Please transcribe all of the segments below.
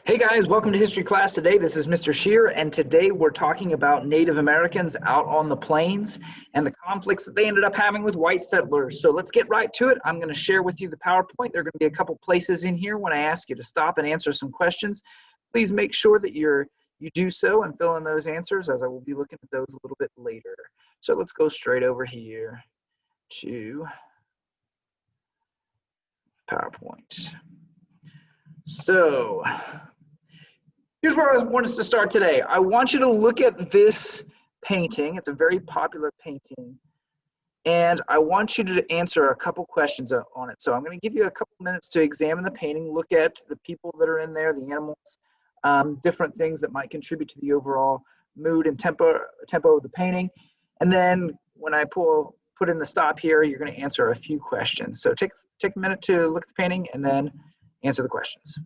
Hey guys, welcome to history class today. This is Mr. Shear, and today we're talking about Native Americans out on the plains and the conflicts that they ended up having with white settlers. So let's get right to it. I'm going to share with you the PowerPoint. There are going to be a couple places in here when I ask you to stop and answer some questions. Please make sure that you do so and fill in those answers, as I will be looking at those a little bit later. So let's go straight over here to PowerPoint. So here's where I want us to start today. I want you to look at this painting. It's a very popular painting. And I want you to answer a couple questions on it. So I'm going to give you a couple minutes to examine the painting, look at the people that are in there, the animals, different things that might contribute to the overall mood and tempo of the painting. And then when I put in the stop here, you're going to answer a few questions. So take a minute to look at the painting and then answer the questions.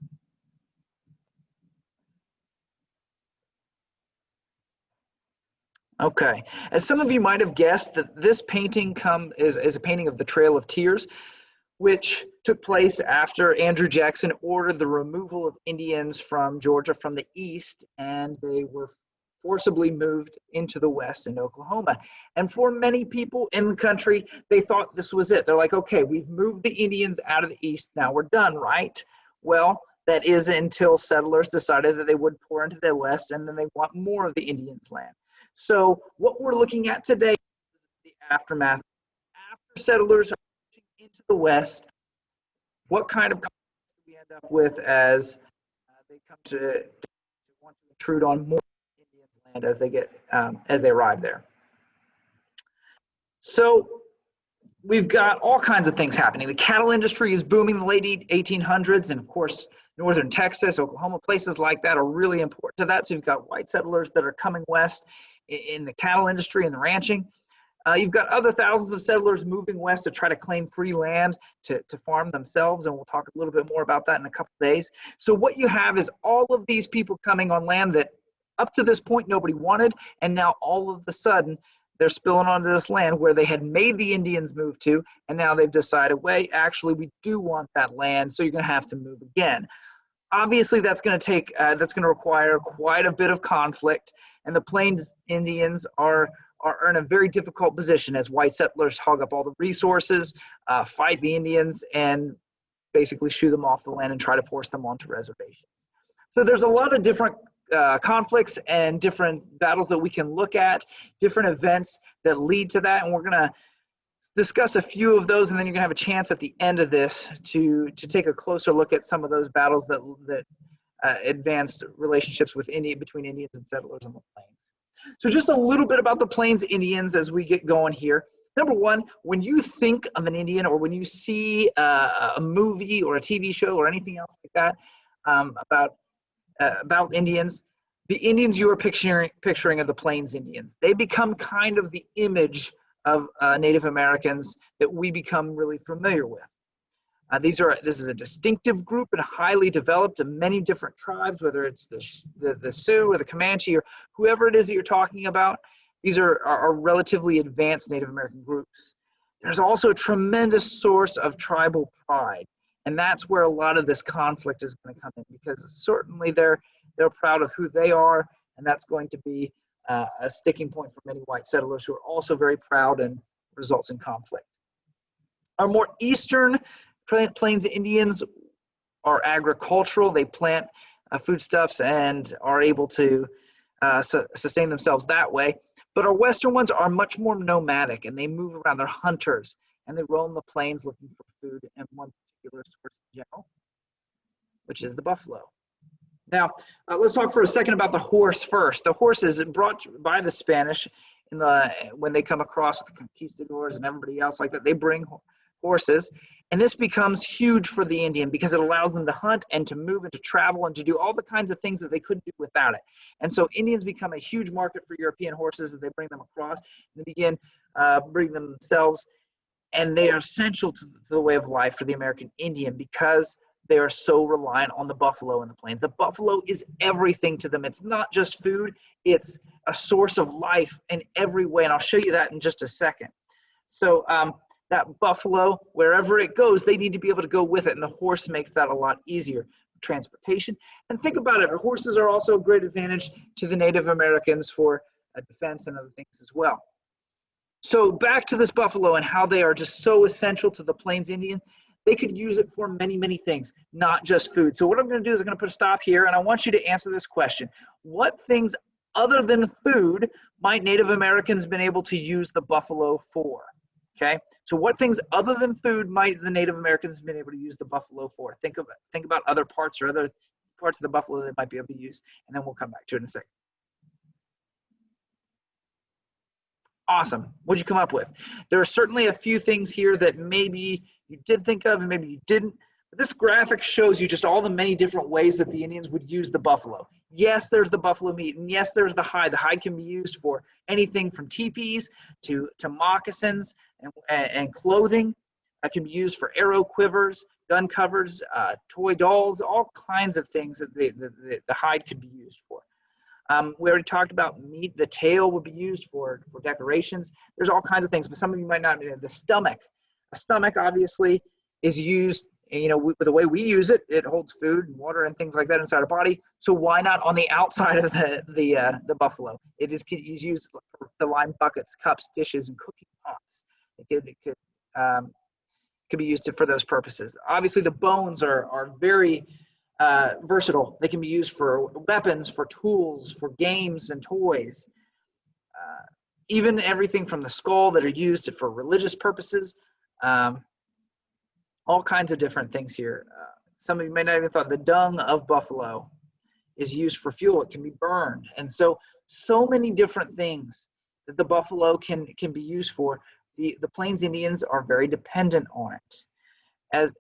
Okay, as some of you might have guessed, that this painting is a painting of the Trail of Tears, which took place after Andrew Jackson ordered the removal of Indians from Georgia from the east, and they were forcibly moved into the west in Oklahoma. And for many people in the country, they thought this was it. They're like, okay, we've moved the Indians out of the east, now we're done, right? Well, that is until settlers decided that they would pour into the west, and then they want more of the Indians' land. So what we're looking at today is the aftermath. After settlers are pushing into the west, what kind of conflicts do we end up with as they come to want to intrude on more Indians' land as they arrive there? So we've got all kinds of things happening. The cattle industry is booming in the late 1800s, and of course, northern Texas, Oklahoma, places like that are really important to that. So you've got white settlers that are coming west in the cattle industry and the ranching. You've got other thousands of settlers moving west to try to claim free land to farm themselves, and we'll talk a little bit more about that in a couple of days. So what you have is all of these people coming on land that up to this point nobody wanted, and now all of a sudden they're spilling onto this land where they had made the Indians move to, and now they've decided, wait, actually we do want that land, so you're going to have to move again. Obviously, that's going to require quite a bit of conflict, and the Plains Indians are in a very difficult position as white settlers hog up all the resources, fight the Indians, and basically shoo them off the land and try to force them onto reservations. So there's a lot of different conflicts and different battles that we can look at, different events that lead to that, and we're going to discuss a few of those, and then you're going to have a chance at the end of this to take a closer look at some of those battles that advanced relationships between Indians and settlers on the plains. So just a little bit about the Plains Indians as we get going here. Number one, when you think of an Indian, or when you see a movie or a TV show or anything else like that about Indians, the Indians you are picturing are the Plains Indians. They become kind of the image of Native Americans that we become really familiar with. This is a distinctive group and highly developed in many different tribes, whether it's the Sioux or the Comanche or whoever it is that you're talking about. These are relatively advanced Native American groups. There's also a tremendous source of tribal pride, and that's where a lot of this conflict is going to come in, because certainly they're proud of who they are, and that's going to be a sticking point for many white settlers who are also very proud, and results in conflict. Our more eastern Plains Indians are agricultural. They plant foodstuffs and are able to sustain themselves that way. But our western ones are much more nomadic, and they move around. They're hunters, and they roam the plains looking for food and one particular source in general, which is the buffalo. Now, let's talk for a second about the horse first. The horse is brought by the Spanish when they come across with the conquistadors and everybody else like that. They bring horses, and this becomes huge for the Indian because it allows them to hunt and to move and to travel and to do all the kinds of things that they couldn't do without it. And so Indians become a huge market for European horses as they bring them across, and they begin bringing them themselves, and they are essential to the way of life for the American Indian because they are so reliant on the buffalo in the plains. The buffalo is everything to them. It's not just food, it's a source of life in every way, and I'll show you that in just a second. So that buffalo, wherever it goes, they need to be able to go with it, and the horse makes that a lot easier. transportation. And think about it, horses are also a great advantage to the Native Americans for defense and other things as well. So back to this buffalo and how they are just so essential to the Plains Indian. They could use it for many, many things, not just food. So what I'm going to do is I'm going to put a stop here, and I want you to answer this question. What things other than food might Native Americans been able to use the buffalo for? Okay, so what things other than food might the Native Americans have been able to use the buffalo for? Think about other parts or other parts of the buffalo they might be able to use, and then we'll come back to it in a second. Awesome. What'd you come up with? There are certainly a few things here that maybe you did think of and maybe you didn't. But this graphic shows you just all the many different ways that the Indians would use the buffalo. Yes, there's the buffalo meat, and yes, there's the hide. The hide can be used for anything from teepees to moccasins and clothing. It can be used for arrow quivers, gun covers, toy dolls, all kinds of things that the hide could be used for. We already talked about meat. The tail would be used for decorations. There's all kinds of things, but some of you might not know. The stomach. A stomach obviously is used, the way we use it, it holds food and water and things like that inside our body. So why not on the outside of the buffalo? It is used for the lime buckets, cups, dishes, and cooking pots. It could be used for those purposes. Obviously, the bones are very versatile. They can be used for weapons, for tools, for games and toys. Even everything from the skull that are used for religious purposes. All kinds of different things here. Some of you may not even thought the dung of buffalo is used for fuel. It can be burned. And so many different things that the buffalo can be used for. The Plains Indians are very dependent on it. As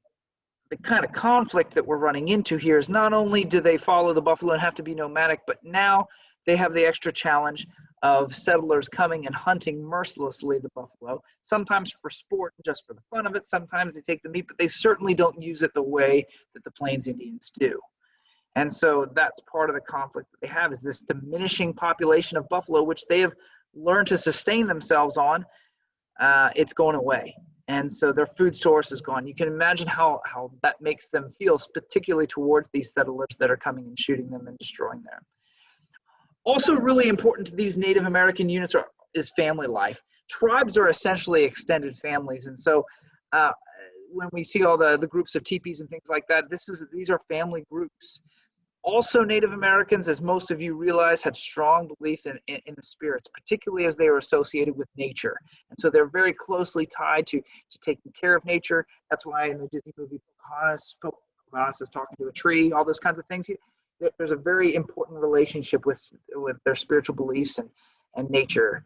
the kind of conflict that we're running into here is not only do they follow the buffalo and have to be nomadic, but now they have the extra challenge of settlers coming and hunting mercilessly the buffalo, sometimes for sport, just for the fun of it. Sometimes they take the meat, but they certainly don't use it the way that the Plains Indians do. And so that's part of the conflict that they have, is this diminishing population of buffalo, which they have learned to sustain themselves on. It's going away. And so their food source is gone. You can imagine how that makes them feel, particularly towards these settlers that are coming and shooting them and destroying them. Also really important to these Native American units is family life. Tribes are essentially extended families. And so when we see all the groups of teepees and things like that, these are family groups. Also, Native Americans, as most of you realize, had strong belief in the spirits, particularly as they were associated with nature. And so they're very closely tied to taking care of nature. That's why in the Disney movie Pocahontas is talking to a tree, all those kinds of things. There's a very important relationship with their spiritual beliefs and nature.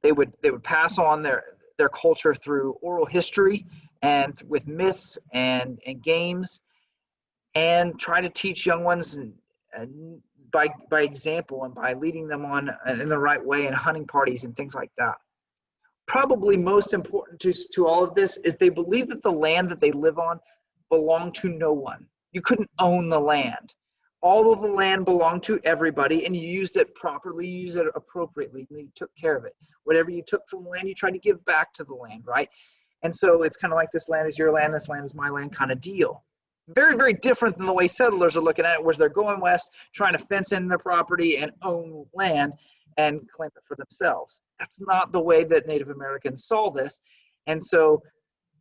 They would pass on their culture through oral history and with myths and games, and try to teach young ones by example and by leading them on in the right way in hunting parties and things like that. Probably most important to all of this is they believe that the land that they live on belonged to no one. You couldn't own the land. All of the land belonged to everybody, and you used it properly, you used it appropriately, and you took care of it. Whatever you took from the land, you tried to give back to the land, right? And so it's kind of like this land is your land, this land is my land kind of deal. Very, very different than the way settlers are looking at it, where they're going west, trying to fence in their property and own land and claim it for themselves. That's not the way that Native Americans saw this. And so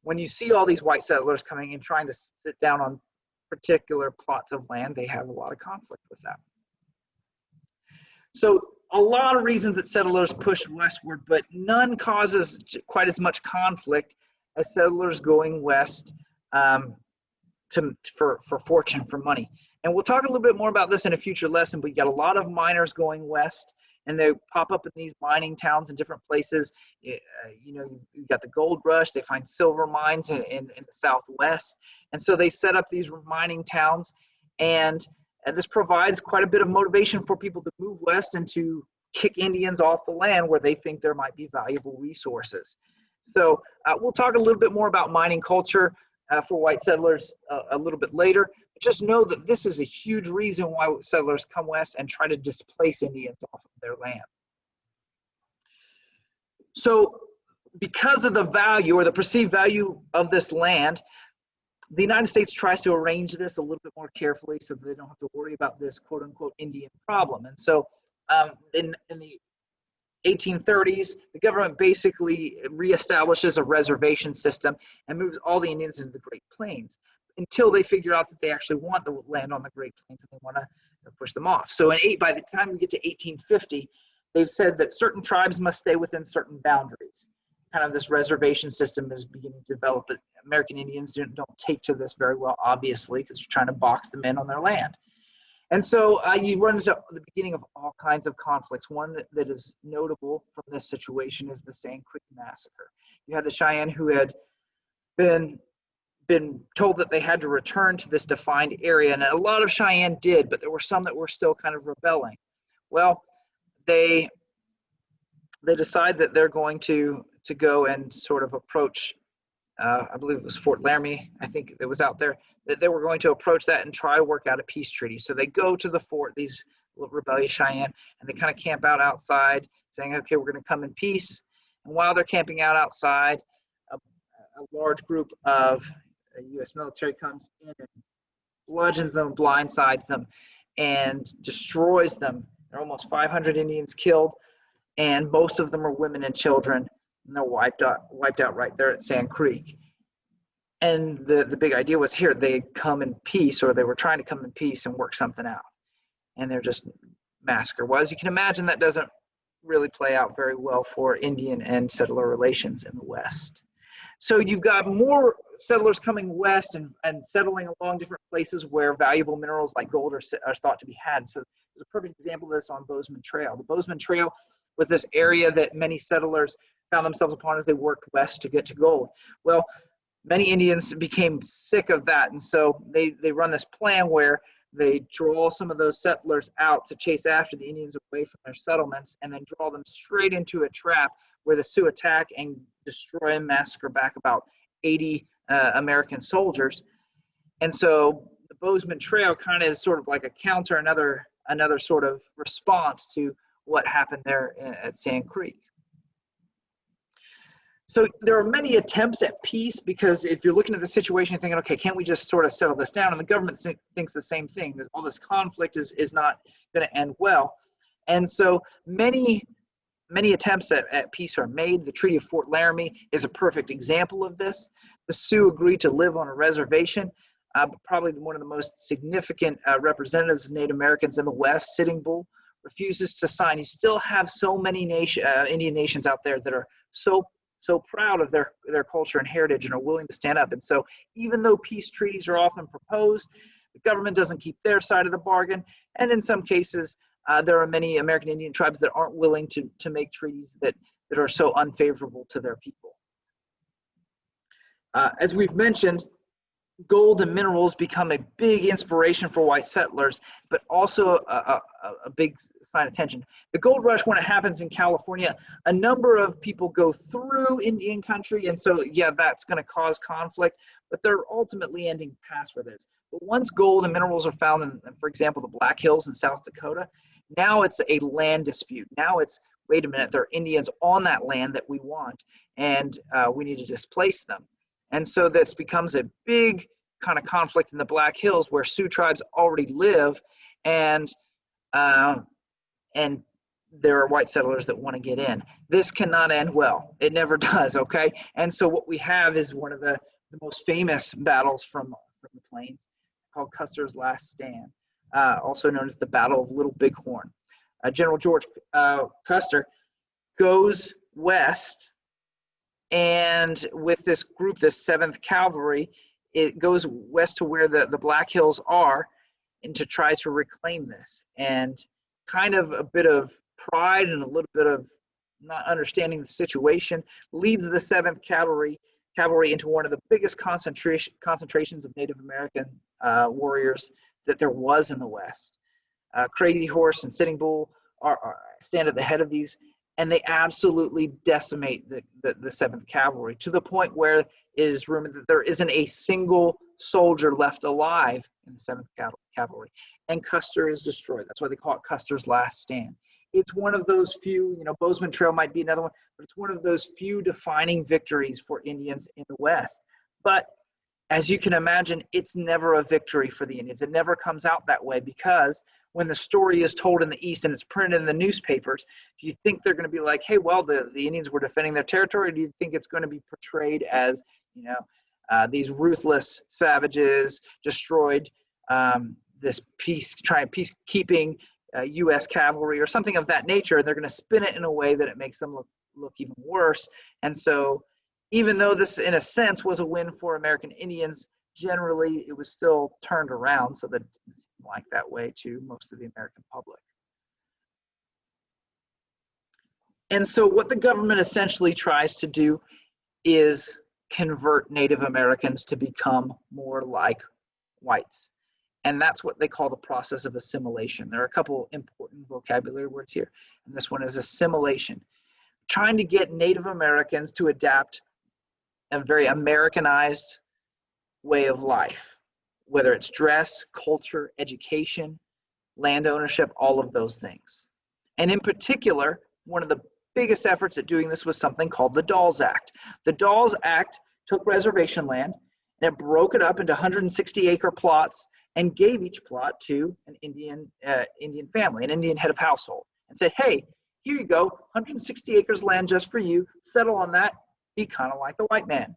when you see all these white settlers coming in trying to sit down on particular plots of land, they have a lot of conflict with that. So a lot of reasons that settlers pushed westward, but none causes quite as much conflict as settlers going west for fortune, for money. And we'll talk a little bit more about this in a future lesson, but you got a lot of miners going west, and they pop up in these mining towns in different places. You got the gold rush, they find silver mines in the Southwest. And so they set up these mining towns, and this provides quite a bit of motivation for people to move west and to kick Indians off the land where they think there might be valuable resources. So we'll talk a little bit more about mining culture for white settlers a little bit later. But just know that this is a huge reason why settlers come west and try to displace Indians off of their land. So because of the value or the perceived value of this land, The United States tries to arrange this a little bit more carefully so that they don't have to worry about this quote unquote Indian problem. And so in the 1830s, the government basically reestablishes a reservation system and moves all the Indians into the Great Plains until they figure out that they actually want the land on the Great Plains and they want to push them off. So by the time we get to 1850, they've said that certain tribes must stay within certain boundaries. Kind of this reservation system is beginning to develop, but American Indians don't take to this very well, obviously, because they're trying to box them in on their land. And so you run into the beginning of all kinds of conflicts. One that is notable from this situation is the Sand Creek Massacre. You had the Cheyenne who had been told that they had to return to this defined area, and a lot of Cheyenne did, but there were some that were still kind of rebelling. Well, they decide that they're going to go and sort of approach, I believe it was Fort Laramie, I think it was out there, that they were going to approach that and try to work out a peace treaty. So they go to the fort, these rebellious Cheyenne, and they kind of camp out outside saying, okay, we're going to come in peace. And while they're camping out outside, a large group of U.S. military comes in and bludgeons them, blindsides them, and destroys them. There are almost 500 Indians killed, and most of them are women and children, and they're wiped out right there at Sand Creek. And the big idea was here, they come in peace, or they were trying to come in peace and work something out. And they're just massacre. Well, as you can imagine, that doesn't really play out very well for Indian and settler relations in the West. So you've got more settlers coming west and settling along different places where valuable minerals like gold are thought to be had. So there's a perfect example of this on Bozeman Trail. The Bozeman Trail was this area that many settlers found themselves upon as they worked west to get to gold. Well, many Indians became sick of that, and so they run this plan where they draw some of those settlers out to chase after the Indians away from their settlements, and then draw them straight into a trap where the Sioux attack and destroy and massacre back about 80 American soldiers. And so the Bozeman Trail kind of is sort of like a counter, another sort of response to what happened there at Sand Creek. So there are many attempts at peace, because if you're looking at the situation and thinking, okay, can't we just sort of settle this down? And the government thinks the same thing, that all this conflict is not going to end well. And so many attempts at peace are made. The Treaty of Fort Laramie is a perfect example of this. The Sioux agreed to live on a reservation, but probably one of the most significant representatives of Native Americans in the West, Sitting Bull, refuses to sign. You still have so many Indian nations out there that are so proud of their culture and heritage and are willing to stand up. And so even though peace treaties are often proposed, the government doesn't keep their side of the bargain. And in some cases, there are many American Indian tribes that aren't willing to make treaties that are so unfavorable to their people. As we've mentioned, gold and minerals become a big inspiration for white settlers, but also a big sign of tension. The gold rush, when it happens in California, a number of people go through Indian country, and so yeah, that's going to cause conflict, but they're ultimately ending past where it is. But once gold and minerals are found in, for example, the Black Hills in South Dakota, now it's a land dispute. Now it's, wait a minute, there are Indians on that land that we want, and we need to displace them. And so this becomes a big kind of conflict in the Black Hills where Sioux tribes already live, and there are white settlers that want to get in. This cannot end well. It never does, okay? And so what we have is one of the most famous battles from the Plains, called Custer's Last Stand, also known as the Battle of Little Bighorn. General George Custer goes west, and with this group, this 7th Cavalry, it goes west to where the Black Hills are, and to try to reclaim this. And kind of a bit of pride and a little bit of not understanding the situation leads the 7th Cavalry into one of the biggest concentrations of Native American warriors that there was in the West. Crazy Horse and Sitting Bull stand at the head of these, and they absolutely decimate the 7th Cavalry, to the point where it is rumored that there isn't a single soldier left alive in the 7th Cavalry, and Custer is destroyed. That's why they call it Custer's Last Stand. It's one of those few, Bozeman Trail might be another one, but it's one of those few defining victories for Indians in the West. But as you can imagine, it's never a victory for the Indians. It never comes out that way, because when the story is told in the East and it's printed in the newspapers, do you think they're going to be like, hey, well, the Indians were defending their territory? Or do you think it's going to be portrayed as, these ruthless savages destroyed this peacekeeping U.S. cavalry or something of that nature? And they're going to spin it in a way that it makes them look even worse. And so even though this, in a sense, was a win for American Indians, generally it was still turned around so that it didn't seem like that way to most of the American public. And so what the government essentially tries to do is convert Native Americans to become more like whites. And that's what they call the process of assimilation. There are a couple important vocabulary words here, and this one is assimilation. Trying to get Native Americans to adapt a very Americanized way of life, whether it's dress, culture, education, land ownership, all of those things. And in particular, one of the biggest efforts at doing this was something called the Dawes Act. The Dawes Act took reservation land and it broke it up into 160-acre plots and gave each plot to an Indian family, an Indian head of household, and said, hey, here you go, 160 acres land just for you, settle on that, be kind of like the white man.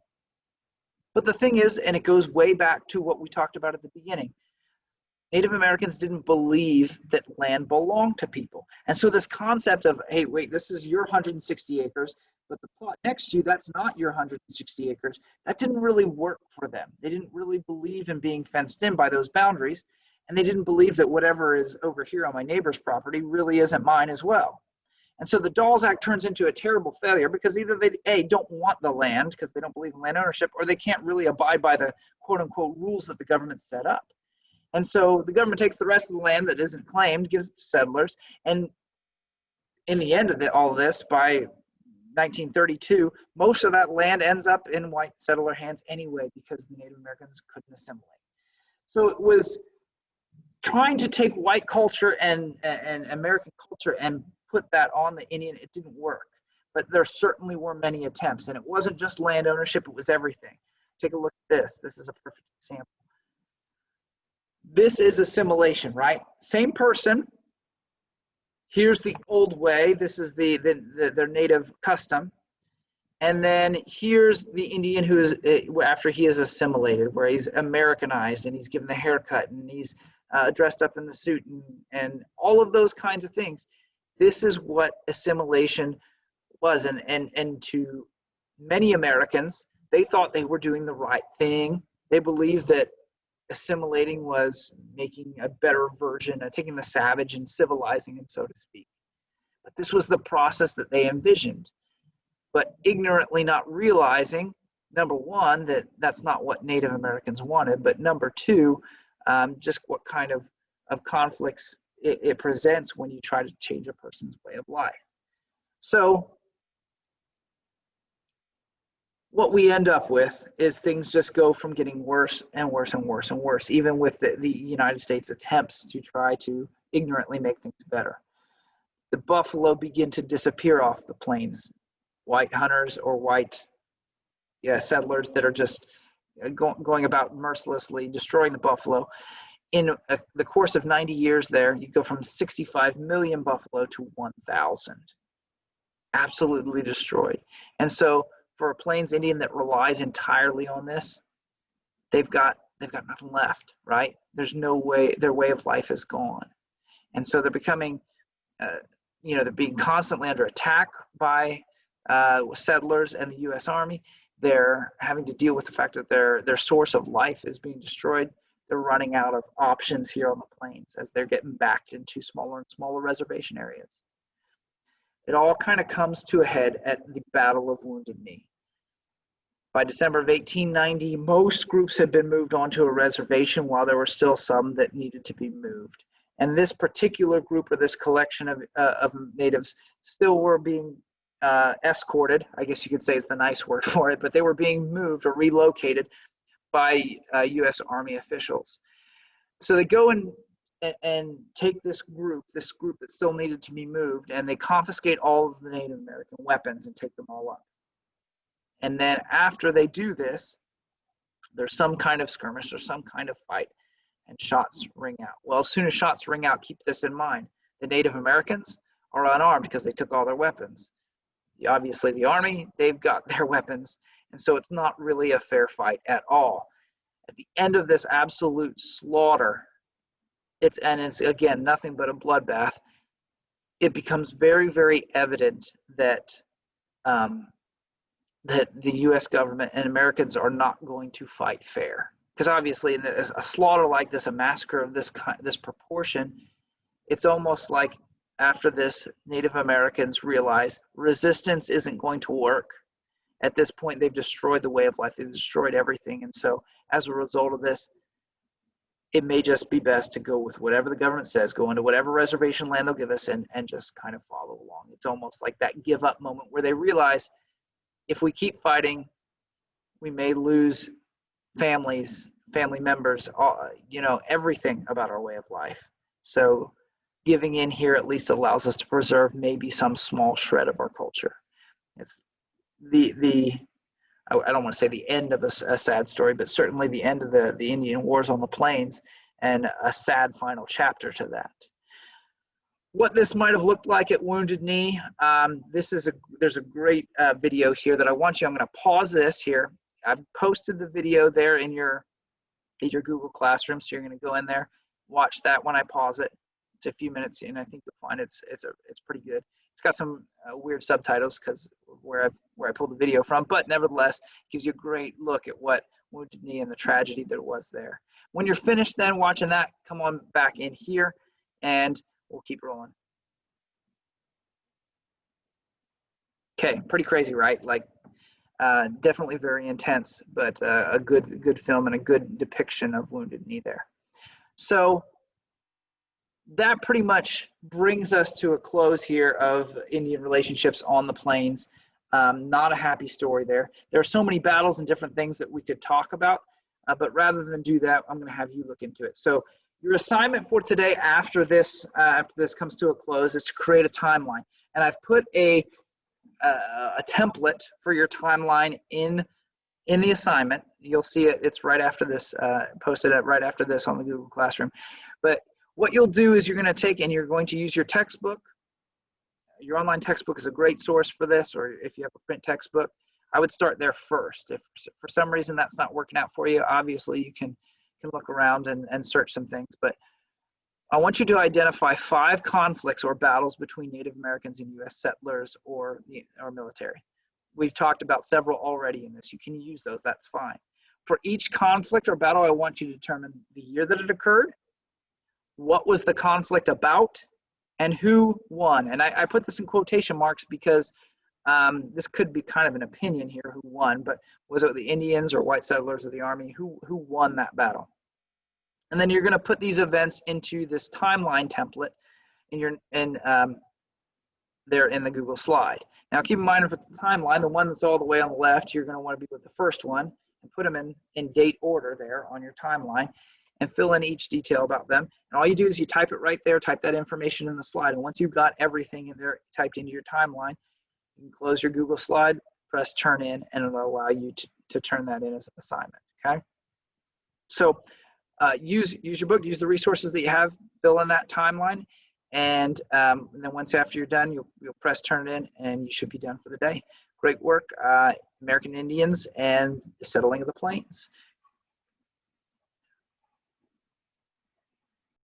But the thing is, and it goes way back to what we talked about at the beginning, Native Americans didn't believe that land belonged to people. And so this concept of, hey, wait, this is your 160 acres, but the plot next to you, that's not your 160 acres, that didn't really work for them. They didn't really believe in being fenced in by those boundaries, and they didn't believe that whatever is over here on my neighbor's property really isn't mine as well. And so the Dawes Act turns into a terrible failure because either they, A, don't want the land because they don't believe in land ownership, or they can't really abide by the quote-unquote rules that the government set up. And so the government takes the rest of the land that isn't claimed, gives it to settlers, and in the end of all of this, by 1932, most of that land ends up in white settler hands anyway because the Native Americans couldn't assimilate. So it was trying to take white culture and American culture and put that on the Indian. It didn't work, but there certainly were many attempts, and it wasn't just land ownership, it was everything. Take a look at this. This is a perfect example. This is assimilation, right? Same person. Here's the old way. This is their native custom. And then here's the Indian who is, after he is assimilated, where he's Americanized and he's given the haircut and he's dressed up in the suit and all of those kinds of things. This is what assimilation was. And to many Americans, they thought they were doing the right thing. They believed that assimilating was making a better version, taking the savage and civilizing him, so to speak. But this was the process that they envisioned. But ignorantly not realizing, number one, that that's not what Native Americans wanted, but number two, just what kind of conflicts it presents when you try to change a person's way of life. So what we end up with is things just go from getting worse and worse and worse and worse, even with the United States attempts to try to ignorantly make things better. The buffalo begin to disappear off the plains. White hunters or white settlers that are just going about mercilessly destroying the buffalo. In the course of 90 years there, you go from 65 million buffalo to 1,000. Absolutely destroyed. And so for a Plains Indian that relies entirely on this, they've got nothing left, right? There's no way, their way of life is gone. And so they're becoming, they're being constantly under attack by settlers and the U.S. Army. They're having to deal with the fact that their source of life is being destroyed. They're running out of options here on the plains as they're getting backed into smaller and smaller reservation areas. It all kind of comes to a head at the Battle of Wounded Knee. By December of 1890, most groups had been moved onto a reservation while there were still some that needed to be moved. And this particular group or this collection of natives still were being escorted, I guess you could say is the nice word for it, but they were being moved or relocated by U.S. Army officials. So they go and take this group that still needed to be moved, and they confiscate all of the Native American weapons and take them all up. And then after they do this, there's some kind of skirmish or some kind of fight, and shots ring out. Well, as soon as shots ring out, keep this in mind. The Native Americans are unarmed because they took all their weapons. Obviously, the Army, they've got their weapons, and so it's not really a fair fight at all. At the end of this absolute slaughter, it's again nothing but a bloodbath. It becomes very, very evident that that the U.S. government and Americans are not going to fight fair. Because obviously, in a slaughter like this, a massacre of this proportion, it's almost like after this, Native Americans realize resistance isn't going to work. At this point, they've destroyed the way of life. They've destroyed everything. And so as a result of this, it may just be best to go with whatever the government says, go into whatever reservation land they'll give us, and just kind of follow along. It's almost like that give up moment where they realize if we keep fighting, we may lose families, family members, everything about our way of life. So giving in here at least allows us to preserve maybe some small shred of our culture. It's I don't want to say the end of a sad story, but certainly the end of the Indian Wars on the Plains, and a sad final chapter to that. What this might have looked like at Wounded Knee, there's a great video here that I want you. I'm going to pause this here. I've posted the video there in your Google Classroom, so you're going to go in there, watch that when I pause it. It's a few minutes, and I think you'll find it's pretty good. It's got some weird subtitles because where I pulled the video from, but nevertheless, gives you a great look at what Wounded Knee and the tragedy that it was there. When you're finished then watching that, come on back in here, and we'll keep rolling. Okay, pretty crazy, right? Like, definitely very intense, but a good film and a good depiction of Wounded Knee there. So that pretty much brings us to a close here of Indian relationships on the plains. Not a happy story there. There are so many battles and different things that we could talk about, but rather than do that, I'm going to have you look into it. So your assignment for today after this comes to a close is to create a timeline. And I've put a template for your timeline in the assignment. You'll see it. It's right after this, posted right after this on the Google Classroom. But what you'll do is you're going to take and you're going to use your textbook. Your online textbook is a great source for this, or if you have a print textbook, I would start there first. If for some reason that's not working out for you, obviously you can look around and search some things. But I want you to identify 5 conflicts or battles between Native Americans and U.S. settlers or military. We've talked about several already in this. You can use those, that's fine. For each conflict or battle, I want you to determine the year that it occurred, what was the conflict about, and who won. And I put this in quotation marks because this could be kind of an opinion here, who won, but was it the Indians or white settlers or the Army? Who won that battle? And then you're going to put these events into this timeline template there in the Google slide. Now keep in mind, if it's the timeline, the one that's all the way on the left, you're going to want to be with the first one and put them in date order there on your timeline and fill in each detail about them. And all you do is you type it right there, type that information in the slide. And once you've got everything in there typed into your timeline, you can close your Google slide, press turn in, and it'll allow you to turn that in as an assignment, okay? So use your book, use the resources that you have, fill in that timeline, and then once after you're done, you'll press turn it in, and you should be done for the day. Great work, American Indians and the settling of the plains.